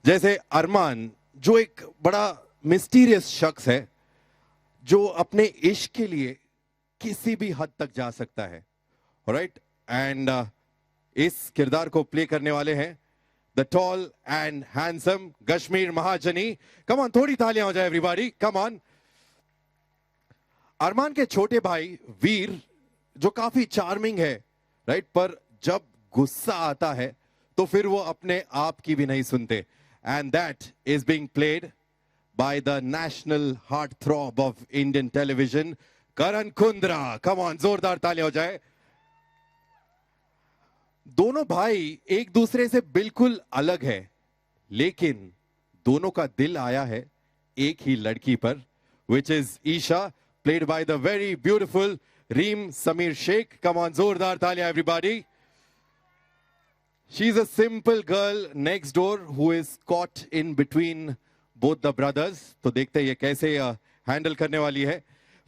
जैसे अरमान जो एक बड़ा मिस्टीरियस शख्स है जो अपने इश्क के लिए किसी भी हद तक जा सकता है, राइट। एंड इस किरदार को प्ले करने वाले हैं the tall and handsome Kashmir Mahajani. Come on, थोड़ी तालियां हो जाए एवरीबॉडी, कम ऑन। अरमान के छोटे भाई वीर जो काफी चार्मिंग है, राइट, पर जब गुस्सा आता है तो फिर वो अपने आप की भी नहीं सुनते। And that is being played by the national heart throb of Indian television, Karan Kundra. Come on, जोरदार तालियां हो जाए। दोनों भाई एक दूसरे से बिल्कुल अलग है, लेकिन दोनों का दिल आया है एक ही लड़की पर, which is Isha, played by the very beautiful Reem Sameer Shaikh. Come on, जोरदार तालियां everybody. She's a simple girl next door who is caught in between both the brothers. तो देखते हैं ये कैसे हैंडल करने वाली है।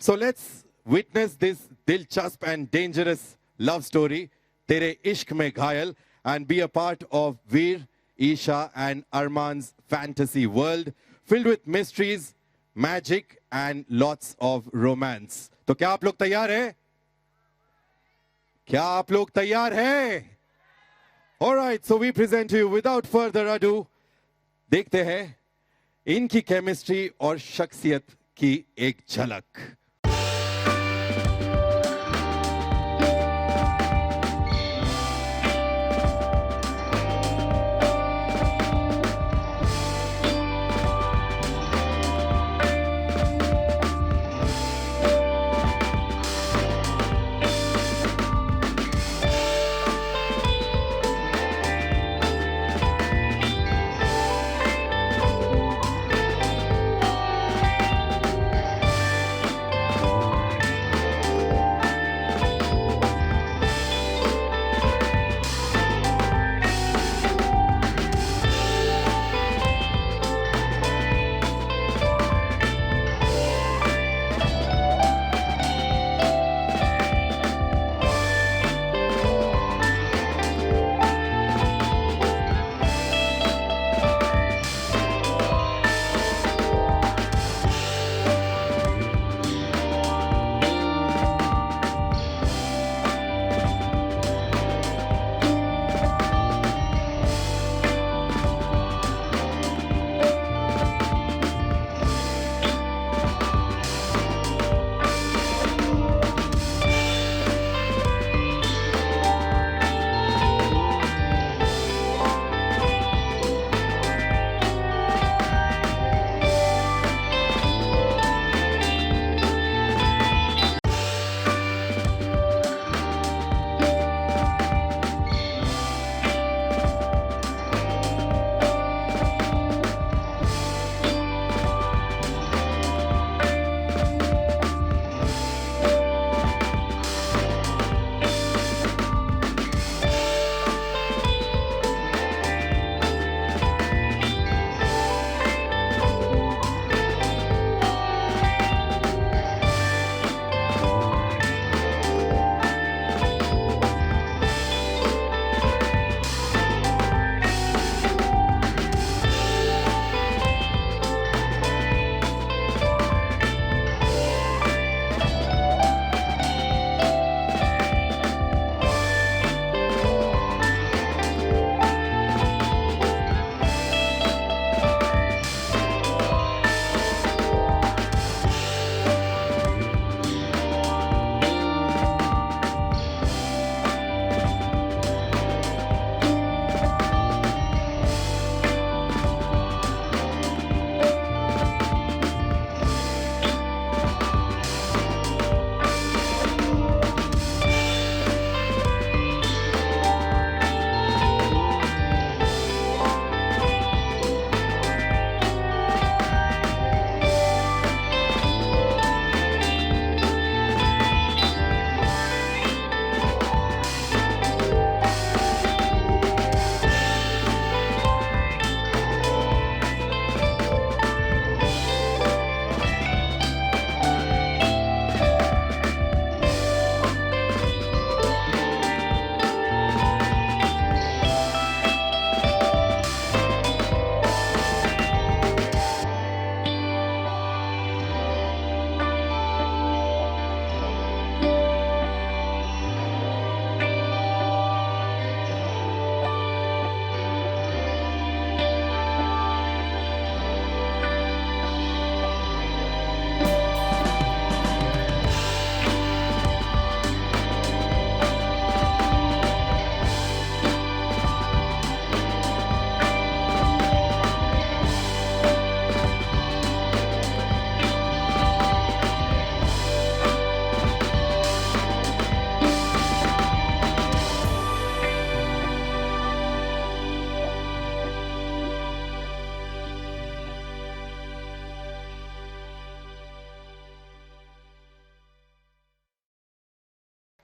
So let's witness this दिलचस्प and dangerous love story, तेरे इश्क में घायल, and be a part of Veer, Isha and Arman's fantasy world filled with mysteries, magic and lots of romance. तो क्या आप लोग तैयार हैं? क्या आप लोग तैयार हैं? All right, so we present to you without further ado, देखते हैं इनकी केमिस्ट्री और शख्सियत की एक झलक।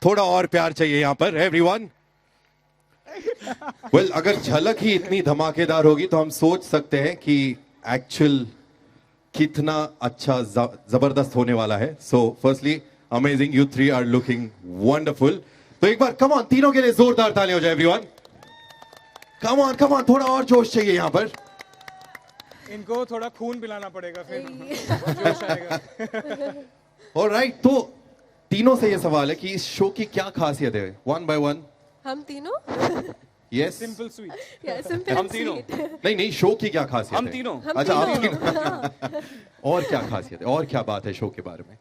थोड़ा और प्यार चाहिए यहाँ पर एवरीवन। वेल, अगर झलक ही इतनी धमाकेदार होगी तो हम सोच सकते हैं कि एक्चुअल कितना अच्छा जबरदस्त होने वाला है। So firstly amazing, you three are looking wonderful. तो एक बार कम ऑन, तीनों के लिए जोरदार ताली हो जाए एवरीवन। कम ऑन, थोड़ा और जोश चाहिए यहाँ पर। इनको थोड़ा खून पिलाना पड़ेगा फिर जोश आएगा। ऑलराइट, तो तीनों से ये सवाल है कि इस शो की क्या खासियत है, वन बाय वन। हम तीनों यस, सिंपल स्वीट। हम तीनों नहीं, शो की क्या खासियत है? हम तीनों। अच्छा, आप तीनों। और क्या खासियत है, और क्या बात है शो के बारे में?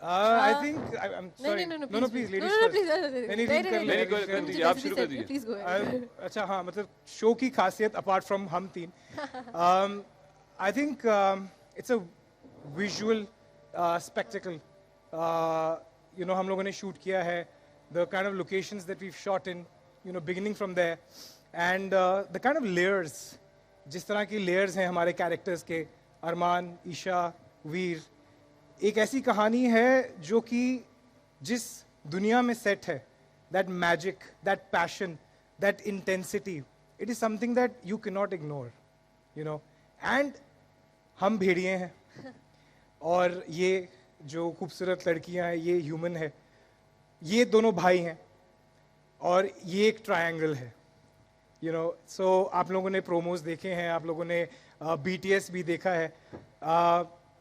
I think I'm sorry. No, please, no, ladies no, first. please. नहीं, read कर ले। कर दीजिए, आप शुरू कर दीजिए। Please go ahead. अच्छा हाँ, मतलब शो की खासियत अपार्ट फ्रॉम हम तीन, I think it's a visual spectacle. You know, हम लोगों ने शूट किया है, the kind of locations that we shot in, you know, beginning from there, and the kind of layers, जिस तरह की लेयर्स हैं हमारे कैरेक्टर्स के, अरमान, ईशा, वीर, एक ऐसी कहानी है जो कि जिस दुनिया में सेट है, that magic, that passion, that intensity, it is something that you can not ignore, you know. And हम भेड़िए हैं और ये जो खूबसूरत लड़कियां हैं ये ह्यूमन है, ये दोनों भाई हैं और ये एक ट्रायंगल है, यू नो। सो आप लोगों ने प्रोमोज देखे हैं, आप लोगों ने BTS भी देखा है।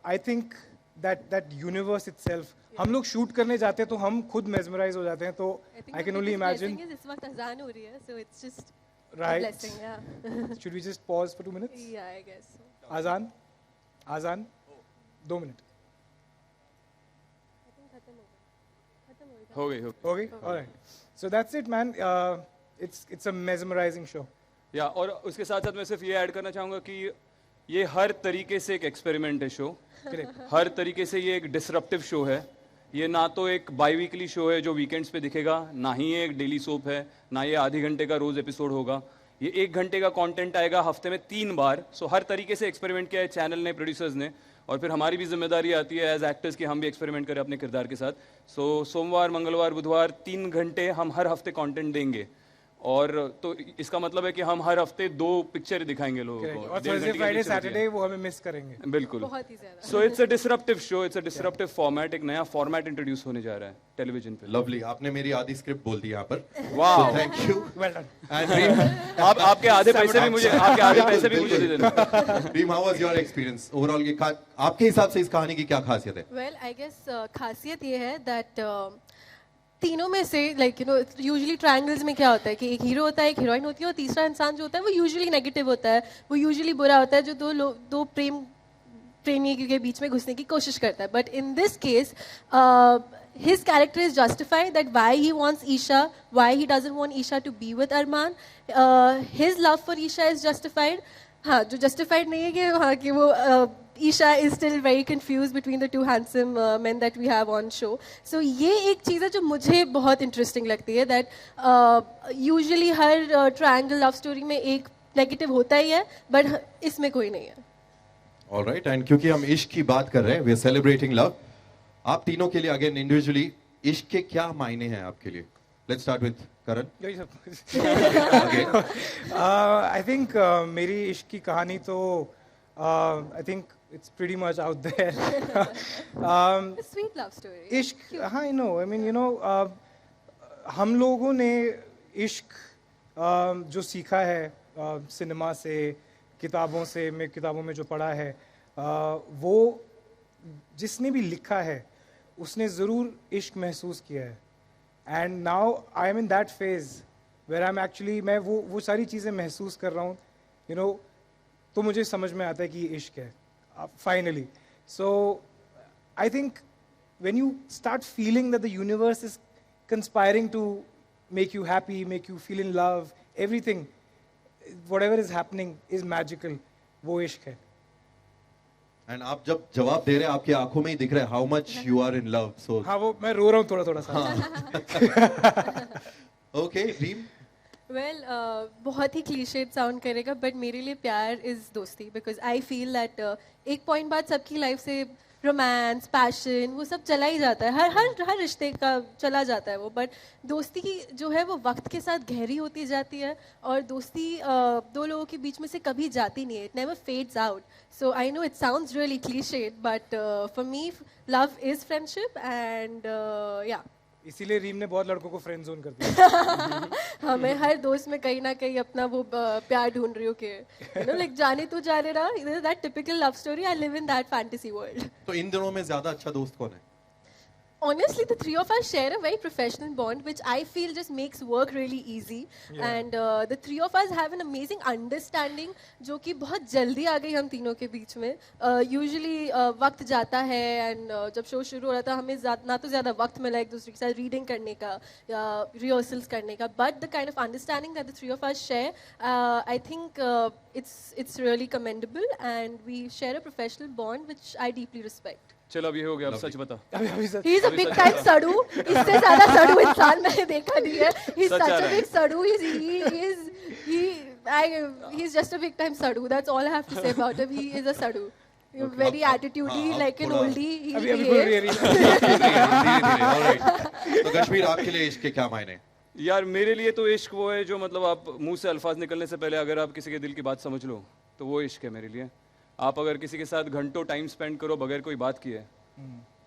I think that universe itself, हम लोग शूट करने जाते हैं तो हम खुद मेस्मराइज हो जाते हैं, तो I can only imagine. इस वक्त अजान हो रही है, so it's just Right. blessing, yeah. Should we just pause for 2 minutes? Yeah, I guess so. आजान 2 minute हो गई। हो गई? Alright. So that's it, man. It's a mesmerizing show. या और उसके साथ साथ मैं सिर्फ ये ऐड करना चाहूँगा कि ये हर तरीके से एक एक्सपेरिमेंट है शो। हर तरीके से ये एक डिसरप्टिव शो है। ये ना तो एक बाई वीकली शो है जो वीकेंड्स पे दिखेगा, ना ही ये एक डेली सोप है, ना ये आधे घंटे का रोज एपिसोड होगा। ये 1 घंटे का कंटेंट आएगा हफ्ते में 3 बार। सो हर तरीके से एक्सपेरिमेंट किया है चैनल ने, प्रोड्यूसर्स ने, और फिर हमारी भी जिम्मेदारी आती है एज एक्टर्स कि हम भी एक्सपेरिमेंट करें अपने किरदार के साथ। सो सोमवार, मंगलवार, बुधवार 3 घंटे हम हर हफ्ते कंटेंट देंगे, और तो इसका मतलब है कि हम हर हफ्ते 2 पिक्चर दिखाएंगे लोगों को, और थर्सडे, फ्राइडे, सैटरडे वो हमें मिस करेंगे। बिल्कुल, बहुत ही ज्यादा। So it's a disruptive show, it's a disruptive format, एक नया फॉर्मेट इंट्रोड्यूस होने जा रहा है टेलीविजन पे। लवली, आपने मेरी आधी स्क्रिप्ट बोल दी यहाँ पर। वाह, thank you. Well done. And आपके आधे पैसे भी मुझे, आपके आधे पैसे भी मुझे दे देना। Dream, how was your experience overall? ये आपके हिसाब से इस कहानी की क्या खासियत है? वेल, आई गेस खासियत ये है दैट तीनों में से, like you know, usually triangles में क्या होता है कि एक हीरो होता है, एक हीरोइन होती है, और तीसरा इंसान जो होता है वो यूजुअली नेगेटिव होता है, वो यूजुअली बुरा होता है, जो दो प्रेमी के बीच में घुसने की कोशिश करता है। But in this case his character is justified, that why he wants Isha, why he doesn't want Isha to be with Arman. His love for Isha is justified. हाँ, जो justified नहीं है कि हाँ कि वो Isha is still very confused between the two handsome men that we have on show. So ये एक चीज़ है जो मुझे बहुत interesting लगती है, that usually her triangle love story में एक negative होता ही है, but इसमें कोई नहीं है। All right, and क्योंकि हम इश्क की बात कर रहे हैं, we are celebrating love. आप तीनों के लिए अगेन इंडिविजुअली इश्क के क्या मायने हैं आपके लिए? Let's start with Karan. I think मेरी इश्क की कहानी तो I think it's pretty much out there. A sweet love story. इश्क, हाँ, I know. I mean, you know, हम लोगों ने इश्क जो सीखा है सिनेमा से, किताबों से, मैं किताबों में जो पढ़ा है, वो जिसने भी लिखा है उसने ज़रूर इश्क महसूस किया है। And now I am in that phase where I am actually, मैं वो सारी चीज़ें महसूस कर रहा हूँ, यू नो, तो मुझे समझ में आता है कि ये इश्क है finally. So I think when you start feeling that the universe is conspiring to make you happy, make you feel in love, everything, whatever is happening is magical, वो इश्क है। एंड आप जब जवाब दे रहे हैं आपकी आंखों में ही दिख रहा है how much you are in love. So हाँ, वो मैं रो रहा हूँ थोड़ा थोड़ा सा। Okay, dream. वेल बहुत ही क्लीशेड साउंड करेगा बट मेरे लिए प्यार इज दोस्ती बिकॉज आई फील दैट एक पॉइंट बाद सबकी लाइफ से रोमांस पैशन वो सब चला ही जाता है हर रिश्ते का चला जाता है वो बट दोस्ती की जो है वो वक्त के साथ गहरी होती जाती है और दोस्ती दो लोगों के बीच में से कभी जाती नहीं है it never fades out so I know it sounds really clichéd but for me love is friendship and या इसीलिए रीम ने बहुत लड़कों को फ्रेंड जोन कर दिया। हाँ मैं हर दोस्त में कहीं ना कहीं अपना वो प्यार ढूंढ रही हूँ कि यू नो लाइक जाने तू जाने रहा that typical love story I live in that fantasy world तो इन दिनों में ज्यादा अच्छा दोस्त कौन है? Honestly, the three of us share a very professional bond, which I feel just makes work really easy. And the three of us have an amazing understanding, जो कि बहुत जल्दी आ गई हम तीनों के बीच में. Usually वक्त जाता है and जब शो शुरू हो रहा था हमें ना तो ज़्यादा वक्त मिला एक दूसरे के साथ रीडिंग करने का या रिहर्सल्स करने का. But the kind of understanding that the three of us share, I think it's really commendable, and we share a professional bond, which I deeply respect. चल अब ये हो गया, अब सच बता। He is a big time सड़ू, इससे ज़्यादा सड़ू इंसान मैंने देखा नहीं है. He's such such uh a रहा है। big सड़ू. He's just a big time सड़ू. That's all I have to say about him. He is a सड़ू. Very attitudey, like an oldie. He अभी अभी बोल रही behaves. है Alright. तो कश्मीर आपके लिए इश्क के क्या मायने? यार मेरे लिए तो इश्क वो है जो मतलब आप मुंह से अल्फाज निकलने से पहले अगर आप किसी के दिल की बात समझ लो तो वो इश्क है मेरे लिए। आप अगर किसी के साथ घंटों टाइम स्पेंड करो बगैर कोई बात किए,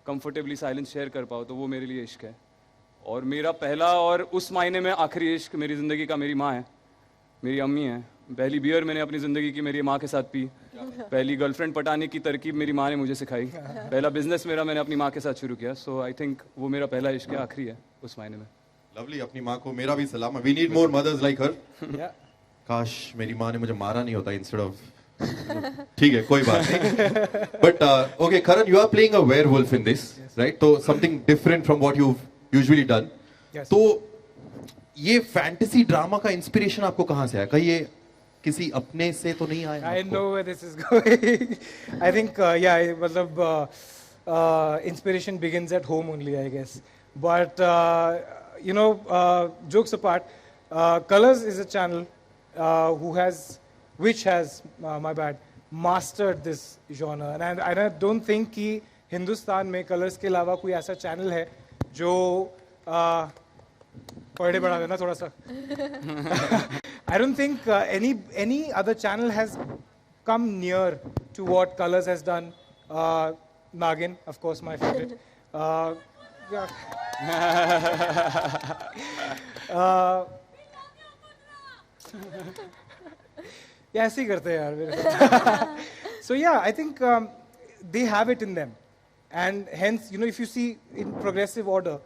कंफर्टेबली साइलेंस शेयर कर पाओ, तो वो मेरे लिए इश्क है। और मेरा पहला और उस मायने में आखिरी इश्क मेरी ज़िंदगी का मेरी माँ है, मेरी अम्मी है। पहली बियर मैंने अपनी ज़िंदगी की मेरी माँ के साथ पी, पहली गर्लफ्रेंड पटाने की तरकीब मेरी माँ ने मुझे सिखाई, पहला बिजनेस मेरा मैंने अपनी माँ के साथ शुरू किया। सो आई थिंक वो मेरा पहला इश्क है, आखिरी है उस मायने में। लवली, अपनी माँ को मेरा भी सलाम। We need more mothers like her. Yeah. काश मेरी माँ ने मुझे मारा नहीं होता इंस्टेड ऑफ। ठीक है, कोई बात नहीं। But okay Karan, you are playing a werewolf in this, right? तो something different from what you usually done. Yes. तो ये फैंटेसी ड्रामा का इंस्पिरेशन आपको कहाँ से आया? कहीं ये किसी अपने से तो नहीं आया? I आपको? know where this is going. I think, yeah, मतलब inspiration begins at home only, I guess. But you know, jokes apart, Colors is a channel which has, my bad, mastered this genre, and I don't think कि हिंदुस्तान में Colors के अलावा कोई ऐसा channel है जो पढ़े बढ़ा देना थोड़ा सा। I don't think any other channel has come near to what Colors has done. Nagin, of course, my favorite. Yeah. Yeah, ऐसे ही करते हैं यार मेरे। So yeah, I think they have it in them, and hence, you know, if you see in progressive order,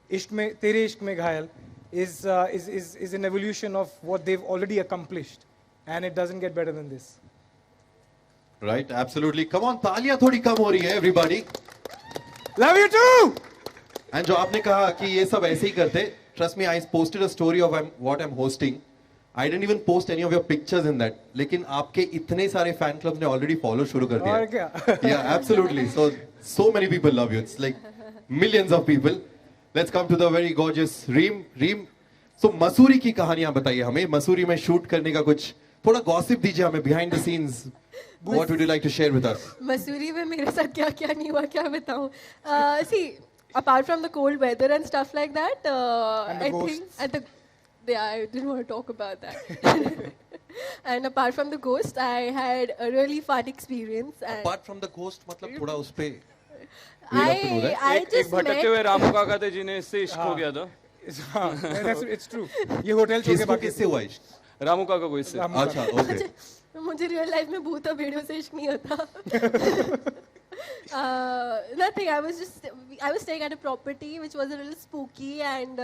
इश्क में तेरे इश्क में घायल is an evolution of what they've already accomplished, and it doesn't get better than this. Right, absolutely. Come on, तालियां थोड़ी कम हो रही है, everybody. Love you too. And जो आपने कहा कि ये सब ऐसे ही करते, trust me, I posted a story of what I'm hosting. I didn't even post any of your pictures in that. लेकिन आपके इतने सारे fan clubs ने already follow शुरू कर दिया। और क्या? Yeah, absolutely. So many people love you. It's like millions of people. Let's come to the very gorgeous Reem. Reem, so Mussoorie की कहानियां बताइए हमें। मसूरी में शूट करने का कुछ थोड़ा गॉसिप दीजिए हमें, behind the scenes. What would you like to share with us? Mussoorie में मेरे साथ क्या क्या नहीं हुआ क्या बताऊं. See, apart from the cold weather and stuff like that, And the I ghosts. think I didn't want to talk about that. And apart from the ghost, I had a really fun experience. And Apart from the ghost, मतलब थोड़ा उस पे we love to know that. I एक just भटकते met. हुए रामू काका थे जिन्हें इससे इश्क हो गया था। It's true. ये होटल छोड़ के किसको बाकी किससे हुआ इश्क? रामू काका को इससे। रामू अच्छा, okay. मुझे रियल लाइफ में भूत और भेड़ों से इश्क नहीं होता. Nothing. I was staying at a property which was a little spooky, and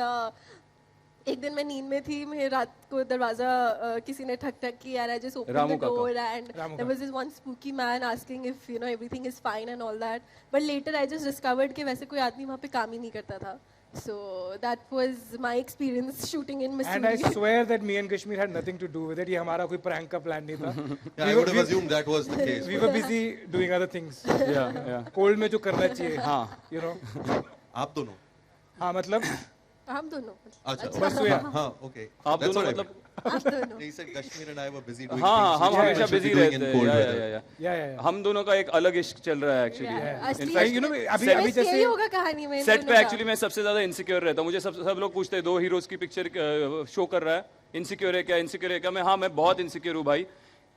एक दिन मैं नींद में थी, मैं रात को दरवाजा किसी ने ठक ठक किया, and I just opened Ramu the door, काका। and Ramu there was this one spooky man asking if you know everything is fine and all that. But later I just discovered कि वैसे कोई आदमी वहाँ पे काम ही नहीं करता था. So that was my experience shooting in Missouri. And I swear that me and Kashmir had nothing to do with it. ये हमारा कोई prank का plan नहीं था. Yeah, I would have assumed that was the case. We were busy doing other things. Yeah. Cold में जो करना चाहिए. हाँ। You know. आप दोनों? हाँ मतलब हम दोनों. अच्छा, बस तो यार. हाँ, okay. आप That's दोनों all I मतलब meant. आप दोनों He said Kashmir and I were busy doing हाँ, things हम which we हमेशा should be बिजी doing रहते in हैं, cold या, weather. या, या। Yeah. हम दोनों का एक अलग इश्क चल रहा है एक्चुअली। You know, अभी बस जैसे यही होगा कहानी में इन सेट दोनों पे का। एक्चुअली मैं सबसे ज्यादा इनसिक्योर रहता हूँ। मुझे सब लोग पूछते हैं 2 हीरोज की पिक्चर शो कर रहा है, इनसिक्योर है क्या, इनसिक्योर है क्या? मैं बहुत इनसिक्योर हूँ भाई।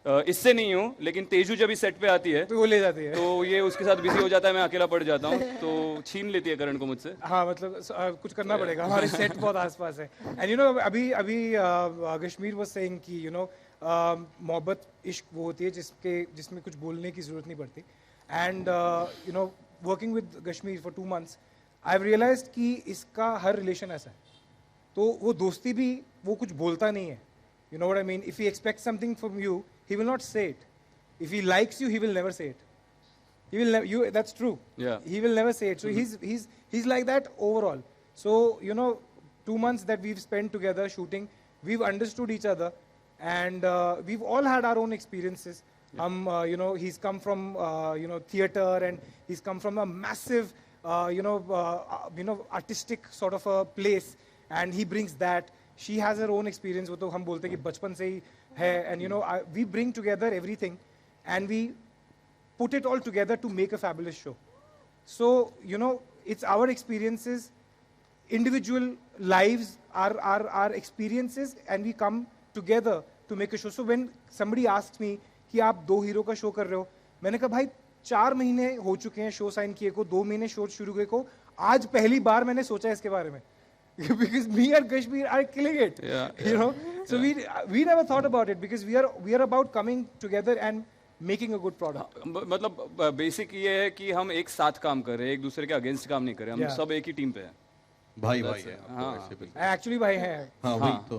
इससे नहीं हूँ, लेकिन तेजू जब इस सेट पे आती है तो वो ले जाती है। तो ये उसके साथ बिजी हो जाता है, मैं अकेला पड़ जाता हूँ, तो छीन लेती है करण को मुझसे। हाँ मतलब कुछ करना पड़ेगा, हमारे सेट बहुत आसपास है। एंड यू नो अभी कश्मीर वाज सेइंग कि यू नो मोहब्बत इश्क वो होती है जिसमें कुछ बोलने की जरूरत नहीं पड़ती। And you know working with Kashmir for 2 months I have realised कि इसका हर रिलेशन ऐसा है। तो वो दोस्ती भी वो कुछ बोलता नहीं है। You know what I mean? If he expects something from you, he will not say it. If he likes you, he will never say it. He will never. That's true. Yeah. He will never say it. So he's like that overall. So you know, 2 months that we've spent together shooting, we've understood each other, and we've all had our own experiences. You know, he's come from you know theater, and he's come from a massive you know artistic sort of a place, and he brings that. She has her own experience. वो तो हम बोलते हैं कि बचपन से ही है, and you know we bring together everything, and we put it all together to make a fabulous show. So you know it's our experiences, individual lives, our experiences, and we come together to make a show. So when somebody asks me कि आप 2 hero का show कर रहे हो, मैंने कहा भाई 4 महीने हो चुके हैं शो साइन किए को, 2 महीने शो शुरू हुए को, आज पहली बार मैंने सोचा इसके बारे में। Because me and Kashmir are killing it, you know. So we never thought about it because we are about coming together and making a good product. मतलब बेसिक ये है कि हम एक साथ काम कर रहे हैं, एक दूसरे के अगेंस्ट काम नहीं कर रहे, हम Yeah. सब एक ही टीम पे हैं। भाई है आपको ऐसे बिल्कुल। Actually भाई हैं। हाँ वही तो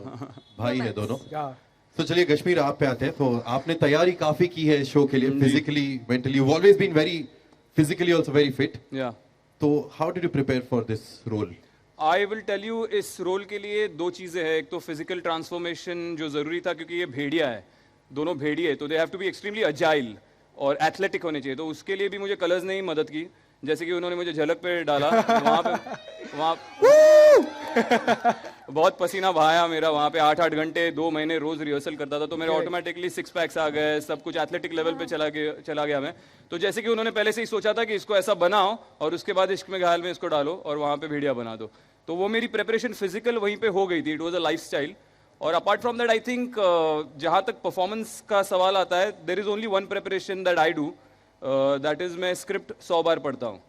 भाई है दोनों। Yeah. तो चलिए कश्मीर आप पे आते हैं। तो आपने तैयारी काफी की है शो के लिए, physically mentally, you always been very physically also very fit. या तो how did you prepare for this role? I will tell you, इस रोल के लिए 2 चीज़ें हैं। एक तो फिजिकल ट्रांसफॉर्मेशन जो ज़रूरी था, क्योंकि ये भेड़िया है, दोनों भेड़िए, तो they have to be extremely agile और एथलेटिक होने चाहिए। तो उसके लिए भी मुझे कलर्स ने ही मदद की, जैसे कि उन्होंने मुझे झलक पे डाला, वहाँ बहुत पसीना बहाया मेरा वहाँ पे, 8-8 घंटे 2 महीने रोज रिहर्सल करता था, तो मेरे ऑटोमेटिकली 6 पैक्स आ गए, सब कुछ एथलेटिक लेवल पे चला गया मैं। तो जैसे कि उन्होंने पहले से ही सोचा था कि इसको ऐसा बनाओ और उसके बाद इश्क में घायल में इसको डालो और वहाँ पे भेड़िया बना दो। तो वो मेरी प्रिपरेशन फिजिकल वहीं पे हो गई थी, it was a lifestyle. और apart from that I think जहाँ तक परफॉर्मेंस का सवाल आता है, there is only 1 preparation that I do, that is मैं स्क्रिप्ट 100 बार पढ़ता हूँ।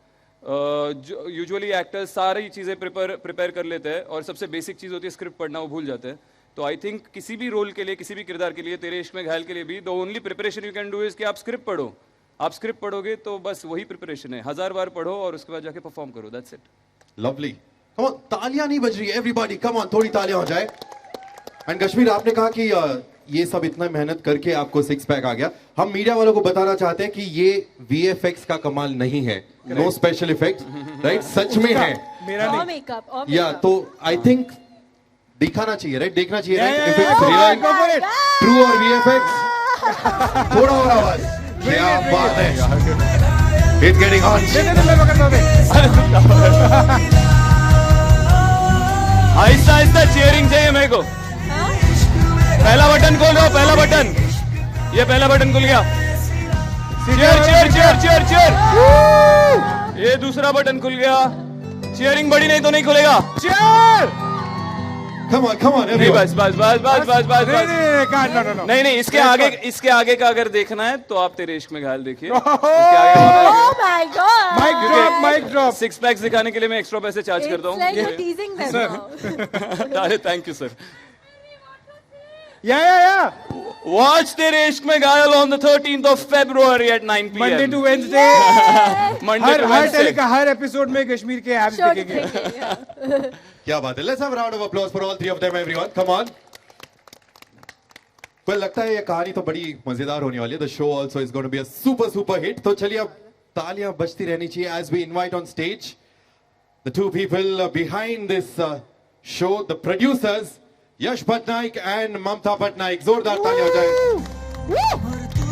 यूजुअली एक्टर्स सारी चीज़ें प्रिपेयर कर लेते हैं और सबसे बेसिक चीज़ होती है स्क्रिप्ट पढ़ना, वो भूल जाते हैं। तो आई थिंक किसी भी रोल के लिए, किसी भी किरदार के लिए, तेरे इश्क में घायल के लिए भी, the only preparation you can do is कि आप स्क्रिप्ट पढ़ो। आप स्क्रिप्ट पढ़ोगे तो बस वही प्रिपरेशन है, 1000 बार पढ़ो और उसके बाद जाके परफॉर्म करो, that's it. Lovely. Come on, तालियां नहीं बज रही है एवरीबॉडी, कम ऑन थोड़ी तालियां हो जाए। एंड कश्मीर, आपने कहा कि ये सब इतना मेहनत करके आपको 6 पैक आ गया। हम मीडिया वालों को बताना चाहते हैं कि ये VFX का कमाल नहीं है, नो स्पेशल इफेक्ट, राइट? सच में है मेरा और नहीं। मेकअप या तो आई थिंक दिखाना चाहिए, राइट? देखना चाहिए, right? Yeah, if yeah, it's yeah. Real, Go for it. True और VFX। थोड़ा और आवाज, क्या बात है, it's getting hot. Aahista Aahista cheering चाहिए मेरे को। पहला बटन खोल दो, पहला बटन, ये पहला बटन खुल गया। Cheer cheer cheer cheer cheer, ये दूसरा बटन खुल गया। चीयरिंग बड़ी नहीं तो नहीं खुलेगा। चीयर। कम ऑन नहीं, एवरीवन। बस बस बस बस बस बस बस। नहीं, नहीं, इसके आगे का अगर देखना है तो आप तेरे इश्क में घायल देखिए। Oh my God! Mic drop. 6 packs दिखाने के लिए मैं एक्स्ट्रा पैसे चार्ज करता It's like you're हूँ। teasing them now. अरे थैंक यू सर। या Watch तेरे इश्क में घायल on the 13th of February at 9 p.m. Monday to Wednesday. Monday to Wednesday. हर एपिसोड में कश्मीर के एप्स Show दिखेंगे। दिखेंगे, yeah. क्या बात है, let's have a round of applause for all 3 of them everyone, come on. तो लगता है ये कहानी तो बड़ी मजेदार होने वाली है। The show also is going to be a super hit. तो चलिए अब तालियां बजती रहनी चाहिए as we invite on stage the 2 people behind this show, the producers Yash Patnaik and Mamta Patnaik. जोरदार तालियां हो जाए।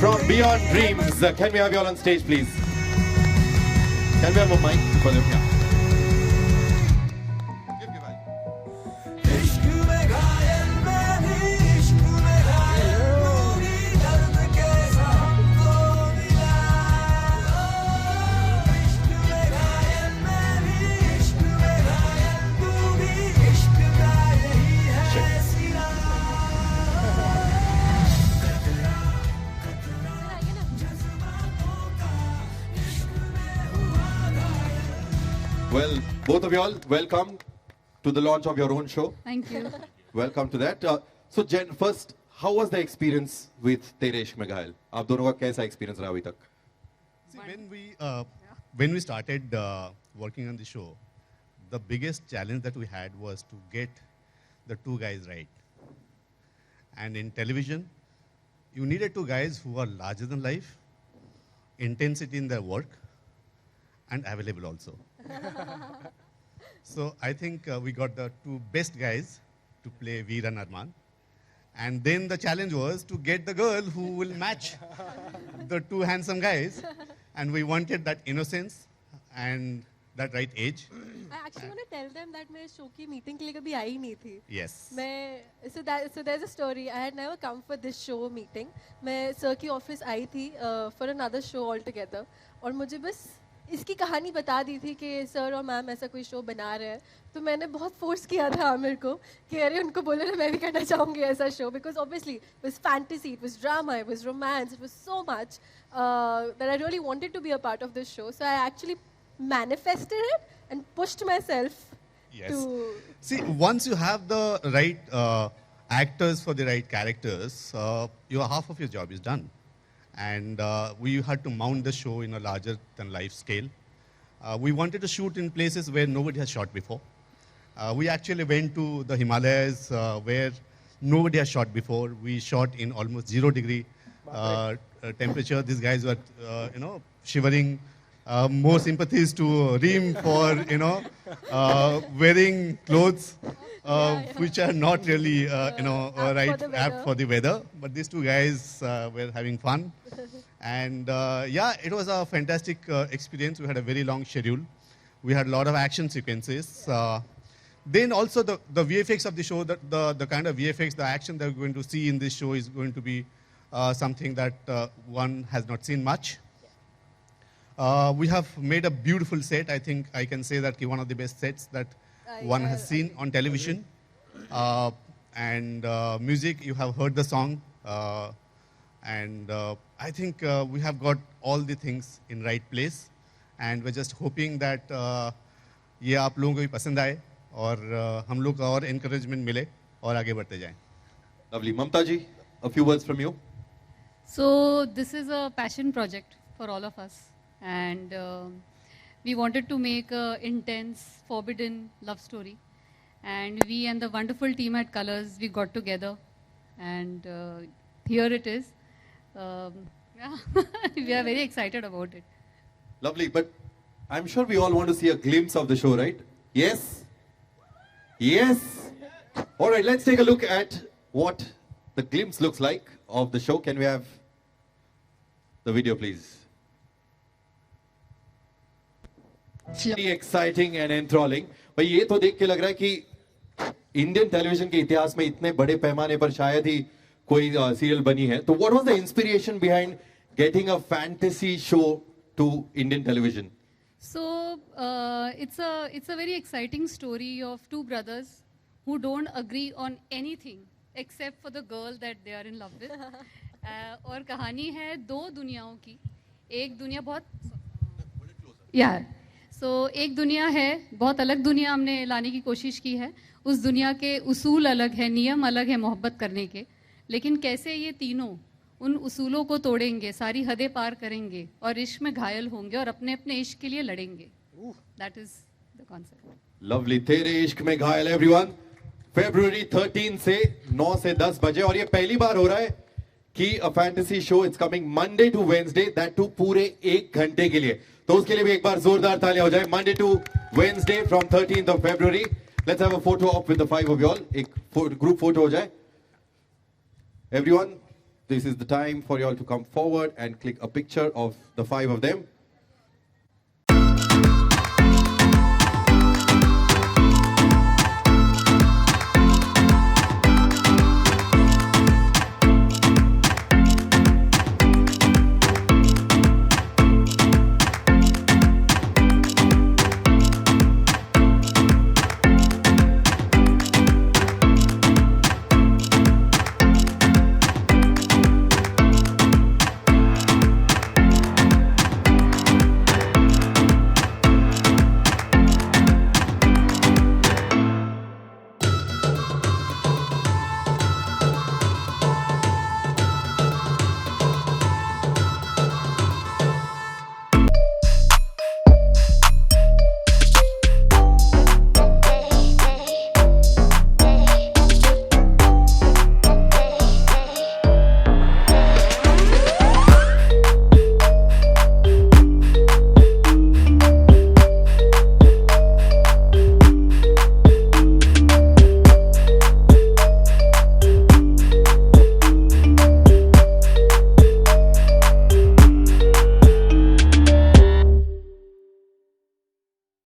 From beyond dreams, can we have you all on stage please? Can we have a mic for them? Ishq Mein घायल मैं भी इश्क Well, both of you all, welcome to the launch of your own show. Thank you. Welcome to that. So, Jen, first, how was the experience with Tere Ishq Mein Ghayal? आप दोनों का कैसा experience रहा अभी तक? See, when we started working on the show, the biggest challenge that we had was to get the two guys right. And in television, you needed two guys who are larger than life, intensity in their work, and available also. So I think we got the two best guys to play Veer and Arman. And then the challenge was to get the girl who will match the two handsome guys. And we wanted that innocence and that right age. I actually want to tell them that मैं show की meeting के लिए कभी आई नहीं थी. Yes. So there's a story. I had never come for this show meeting. मैं sir की office आई थी for another show altogether. और मुझे बस इसकी कहानी बता दी थी कि सर और मैम ऐसा कोई शो बना रहे हैं. तो मैंने बहुत फोर्स किया था आमिर को कि अरे उनको बोलो ना मैं भी करना चाहूँगी ऐसा show, because obviously it was fantasy, it was drama, it was romance, it was so much that I really wanted to be a part of this show. So I actually manifested it and pushed myself Yes. to. See, once you have the right actors for the right characters, your half of your job is done. And we had to mount the show in a larger than life scale. We wanted to shoot in places where nobody has shot before. We actually went to the Himalayas where nobody has shot before. We shot in almost 0-degree temperature. These guys were, shivering. More sympathies to Reem for, wearing clothes which are not really, right apt for the weather. But these two guys were having fun. And it was a fantastic experience. We had a very long schedule. We had a lot of action sequences. Then also the VFX of the show, the kind of VFX, the action that we're going to see in this show is going to be something that one has not seen much. We have made a beautiful set. I think I can say that one of the best sets that one has seen on television. And music, you have heard the song. And I think we have got all the things in right place. And we're just hoping that ये आप लोगों को भी पसंद आए और हम लोग का और encouragement मिले और आगे बढ़ते जाएं. Lovely. Mamta ji, a few words from you. So this is a passion project for all of us. And we wanted to make an intense, forbidden love story. And we and the wonderful team at Colors, we got together. And here it is. We are very excited about it. Lovely, but I'm sure we all want to see a glimpse of the show, right? Yes? Yes? All right, let's take a look at what the glimpse looks like of the show. Can we have the video, please? Very exciting and enthralling. भाई ये तो देख के लग रहा है कि Indian television के इतिहास में इतने बड़े पैमाने पर शायद ही कोई सीरियल बनी है. तो what was the inspiration behind getting a fantasy show to Indian television? So it's a very exciting story of two brothers who don't agree on anything except for the girl that they are in love with. और कहानी है दो दुनियाओं की. एक दुनिया बहुत एक दुनिया है, बहुत अलग दुनिया हमने लाने की कोशिश की है. उस दुनिया के उसूल अलग है, नियम अलग है मोहब्बत करने के. लेकिन कैसे ये तीनों उन उसूलों को तोड़ेंगे, सारी हदें पार करेंगे और इश्क में घायल होंगे और अपने अपने इश्क के लिए लड़ेंगे. That is the concept. Lovely. तेरे इश्क में घायल everyone. February 13 से 9 से 10 बजे और ये पहली बार हो रहा है कि a fantasy show it's coming Monday to Wednesday, that too पूरे 1 घंटे के लिए. तो उसके लिए भी एक बार जोरदार तालियां हो जाए. Monday to Wednesday from 13th of February. Let's have a photo op with the 5 of you all. एक group photo हो जाए. Everyone, this is the time for you all to come forward and click a picture of the 5 of them.